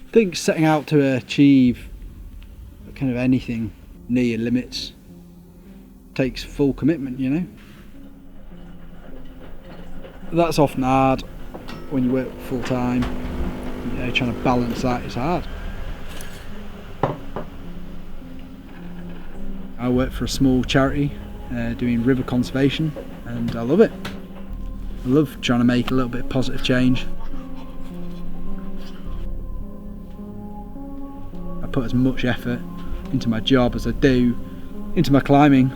I think setting out to achieve kind of anything near your limits takes full commitment, you know. That's often hard when you work full time. You know, trying to balance that is hard. I work for a small charity doing river conservation, and I love it. I love trying to make a little bit of positive change. I put as much effort into my job as I do into my climbing.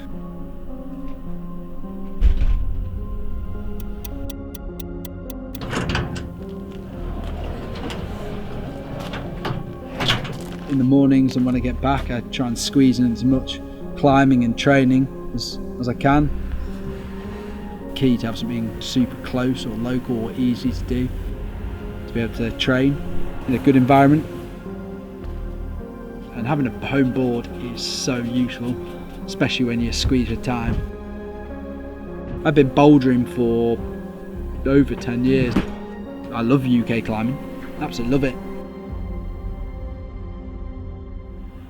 In the mornings and when I get back, I try and squeeze in as much climbing and training as I can. Key to have something super close or local or easy to do, to be able to train in a good environment. And having a home board is so useful, especially when you squeeze your time. I've been bouldering for over 10 years. I love UK climbing, absolutely love it.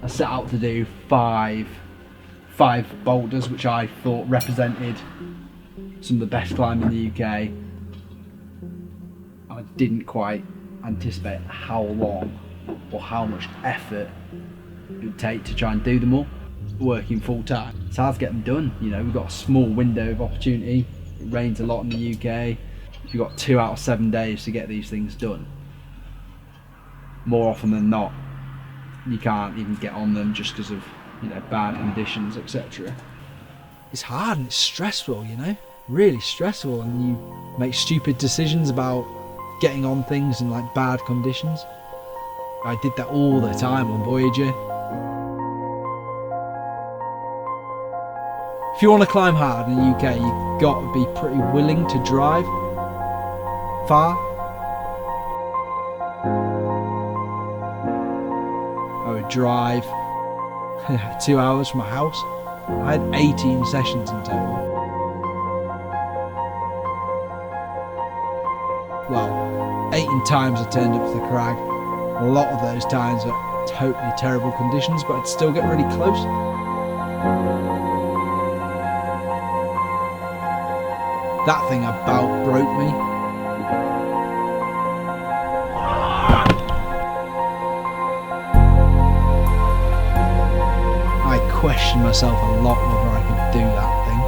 I set out to do five boulders which I thought represented some of the best climbing in the UK. I didn't quite anticipate how long or how much effort it would take to try and do them all. Working full time, it's hard to get them done. You know, we've got a small window of opportunity. It rains a lot in the UK. You've got 2 out of 7 days to get these things done. More often than not, you can't even get on them just because of, you know, bad conditions, etc. It's hard and it's stressful, you know, really stressful, and you make stupid decisions about getting on things in like bad conditions. I did that all the time on Voyager. If you want to climb hard in the UK, you've got to be pretty willing to drive far. I would drive 2 hours from my house. I had 18 sessions in total. Well, 18 times I turned up to the crag. A lot of those times are totally terrible conditions, but I'd still get really close. That thing about broke me. I questioned myself a lot whether I could do that thing.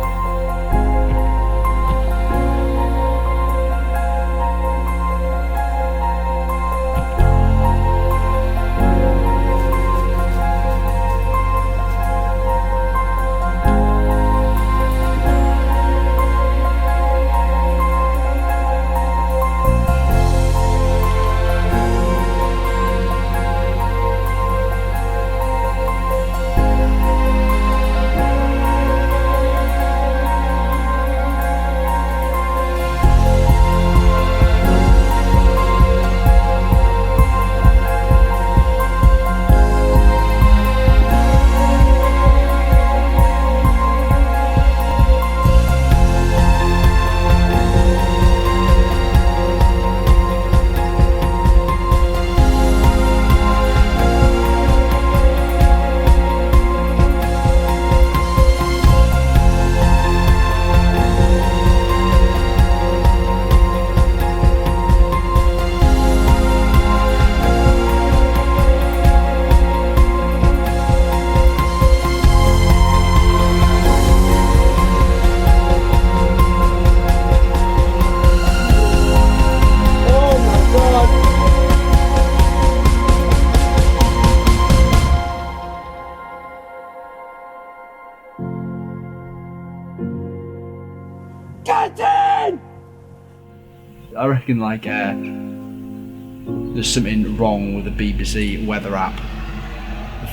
I reckon like there's something wrong with the BBC weather app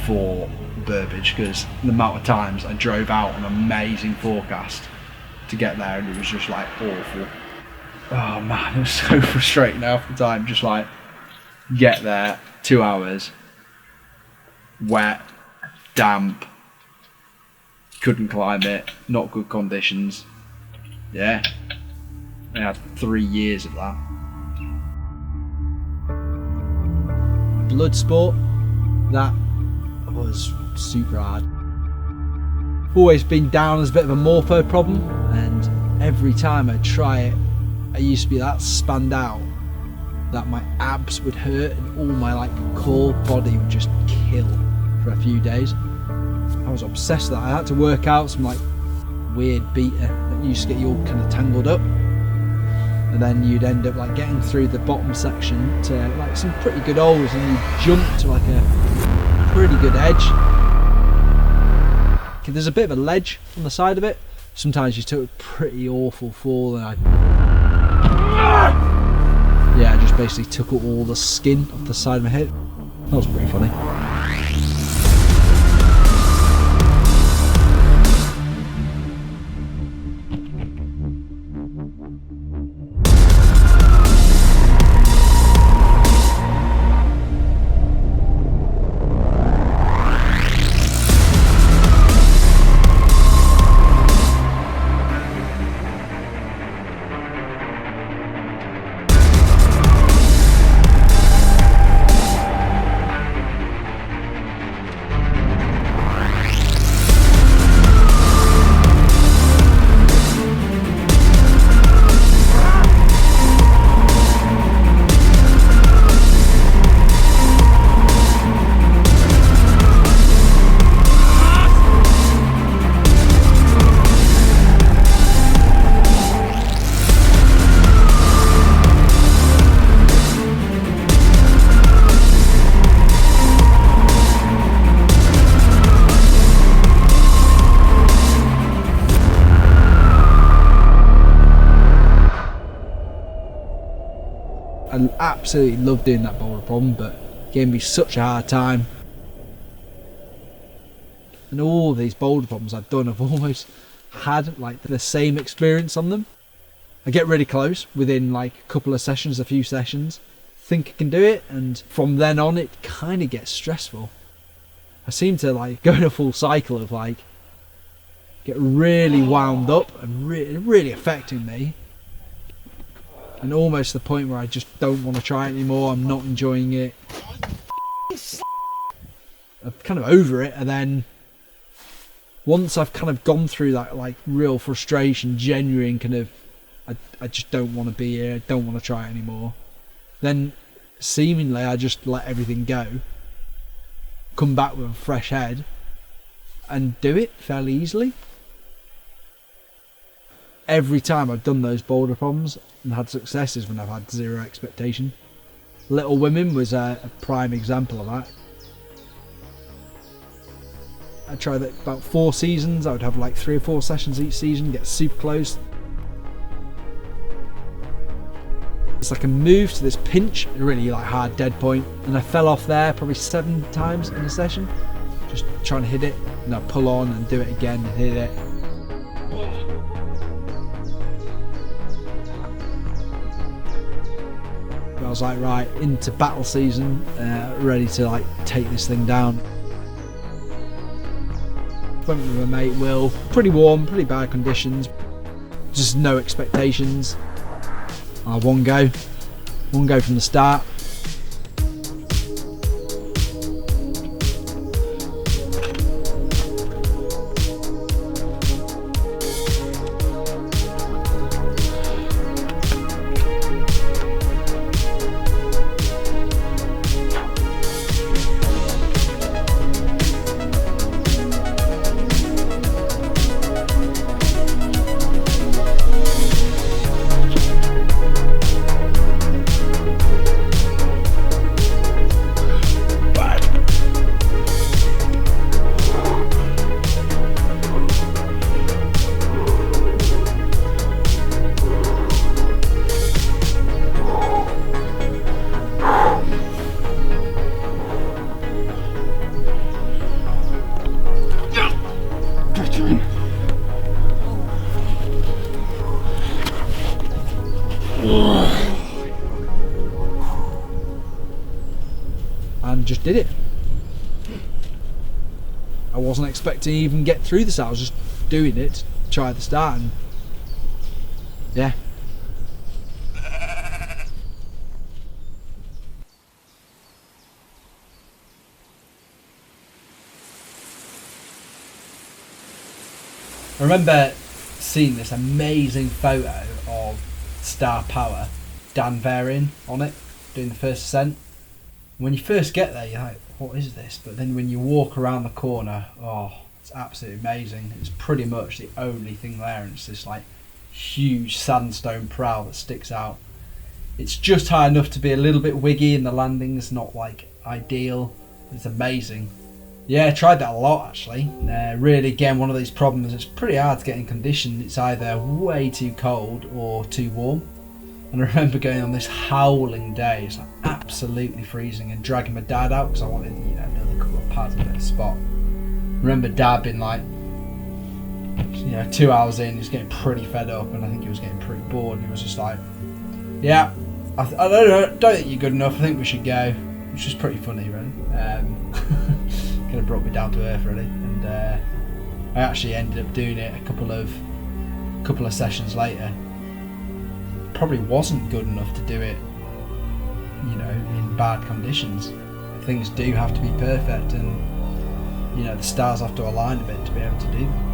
for Burbage, because the amount of times I drove out an amazing forecast to get there and it was just like awful. Oh man, it was so frustrating half the time. Just like get there, 2 hours, wet, damp, couldn't climb it, not good conditions. Yeah, I had 3 years of that. blood sport. That was super hard. Always been down as a bit of a morpho problem, and every time I try it, I used to be that spanned out that my abs would hurt and all my like core body would just kill for a few days. I was obsessed with that. I had to work out some like weird beater that used to get you all kind of tangled up, and then you'd end up like getting through the bottom section to like some pretty good holes, and you'd jump to like a pretty good edge. Okay, there's a bit of a ledge on the side of it. Sometimes you took a pretty awful fall, and I just basically took all the skin off the side of my head. That was pretty funny. I absolutely loved doing that boulder problem, but it gave me such a hard time. And all these boulder problems I've done, I've almost had like the same experience on them. I get really close within like a couple of sessions, a few sessions, think I can do it, and from then on it kind of gets stressful. I seem to like go in a full cycle of like get really wound up and really affecting me. And almost to the point where I just don't want to try it anymore. I'm not enjoying it. I'm kind of over it, and then once I've kind of gone through that like real frustration, genuine kind of I just don't want to be here, I don't want to try it anymore, then seemingly I just let everything go, come back with a fresh head and do it fairly easily. Every time I've done those boulder problems and had successes when I've had zero expectation. Little Women was a prime example of that. I tried that about 4 seasons. I would have like 3 or 4 sessions each season, get super close. It's like a move to this pinch, a really like hard dead point, and I fell off there probably 7 times in a session, just trying to hit it, and I pull on and do it again and hit it. I was like, right, into battle season, ready to like take this thing down. Went with my mate Will, pretty warm, pretty bad conditions, just no expectations. One go from the start. And just did it. I wasn't expecting to even get through this. I was just doing it to try the start, and yeah. I remember seeing this amazing photo of Star Power, Dan Varian on it, doing the first ascent. When you first get there, you're like, what is this? But then when you walk around the corner, oh, it's absolutely amazing. It's pretty much the only thing there, and it's this like huge sandstone prow that sticks out. It's just high enough to be a little bit wiggy, and the landing's not like ideal. It's amazing. Yeah, I tried that a lot actually. Really, again, one of these problems. It's pretty hard to get in condition. It's either way too cold or too warm. And I remember going on this howling day. It's like absolutely freezing, and dragging my dad out because I wanted, another couple of pads in a spot. I remember Dad being like, 2 hours in, he was getting pretty fed up, and I think he was getting pretty bored. And he was just like, "Yeah, I don't think you're good enough. I think we should go," which was pretty funny, really. Kind of brought me down to earth, really. And I actually ended up doing it a couple of sessions later. Probably wasn't good enough to do it, in bad conditions. Things do have to be perfect, and the stars have to align a bit to be able to do them.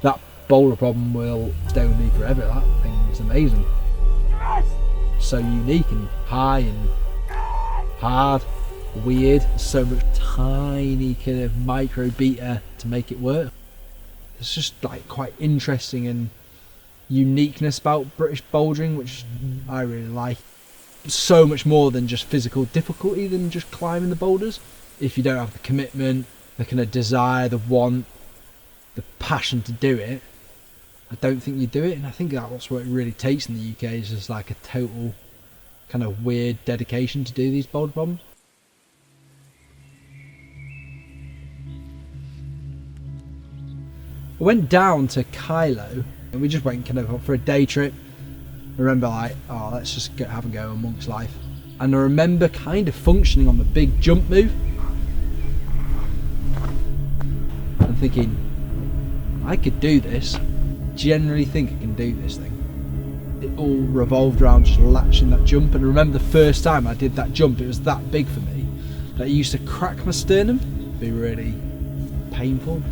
That boulder problem will stay with me forever. That thing's amazing. So unique and high and hard, weird. So much tiny kind of micro beta to make it work. It's just like quite interesting and uniqueness about British bouldering, which I really like. So much more than just physical difficulty than just climbing the boulders. If you don't have the commitment, the kind of desire, the want, the passion to do it, I don't think you do it. And I think that's what it really takes in the UK, is just like a total kind of weird dedication to do these boulder problems. I went down to Kylo and we just went kind of for a day trip. I remember like, oh, let's just have a go on Monk's Life. And I remember kind of functioning on the big jump move and thinking, I could do this. Generally think I can do this thing. It all revolved around just latching that jump. And I remember the first time I did that jump, it was that big for me that it used to crack my sternum. It'd be really painful.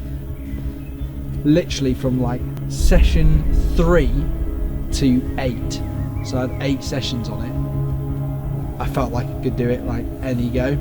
Literally from like session 3 to 8, so I had 8 sessions on it. I felt like I could do it like any go.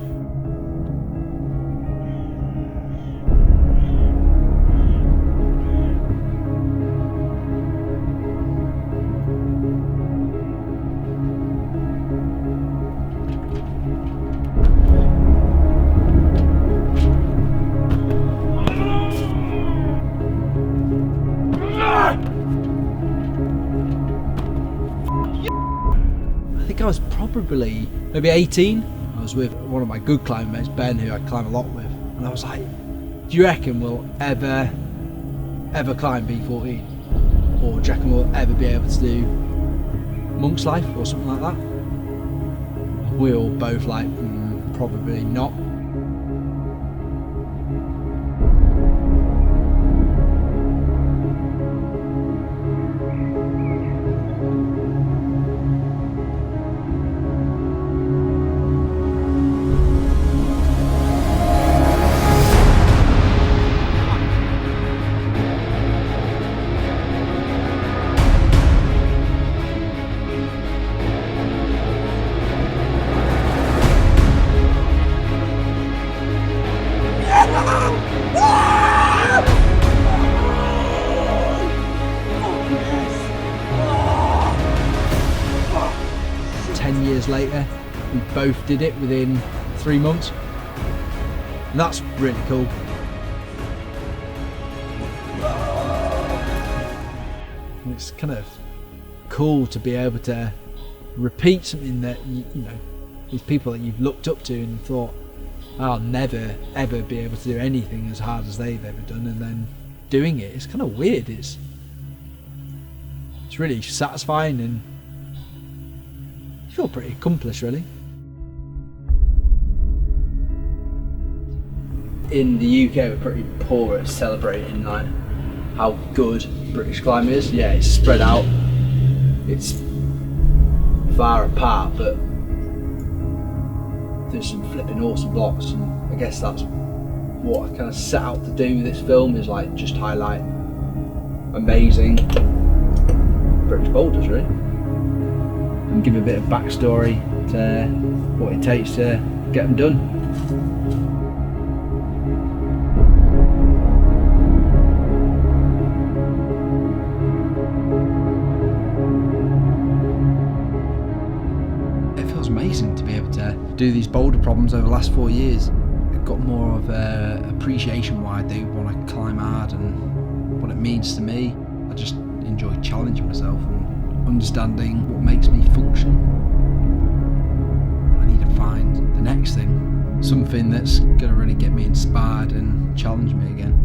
I was probably maybe 18. I was with one of my good climbing mates, Ben, who I climb a lot with, and I was like, do you reckon we'll ever climb B14? Or do you reckon we'll ever be able to do Monk's Life or something like that? We were all both like, probably not. years later, we both did it within 3 months. And that's really cool. And it's kind of cool to be able to repeat something that you know, these people that you've looked up to and thought, I'll never ever be able to do anything as hard as they've ever done, and then doing it. It's kind of weird. It's really satisfying, and you feel pretty accomplished, really. In the UK, we're pretty poor at celebrating like how good British climbing is. Yeah, it's spread out, it's far apart, but there's some flipping awesome blocks, and I guess that's what I kind of set out to do with this film, is like just highlight amazing British boulders, really, and give a bit of backstory to what it takes to get them done. Amazing to be able to do these boulder problems over the last 4 years. I've got more of a appreciation why I do want to climb hard and what it means to me. I just enjoy challenging myself and understanding what makes me function. I need to find the next thing, something that's going to really get me inspired and challenge me again.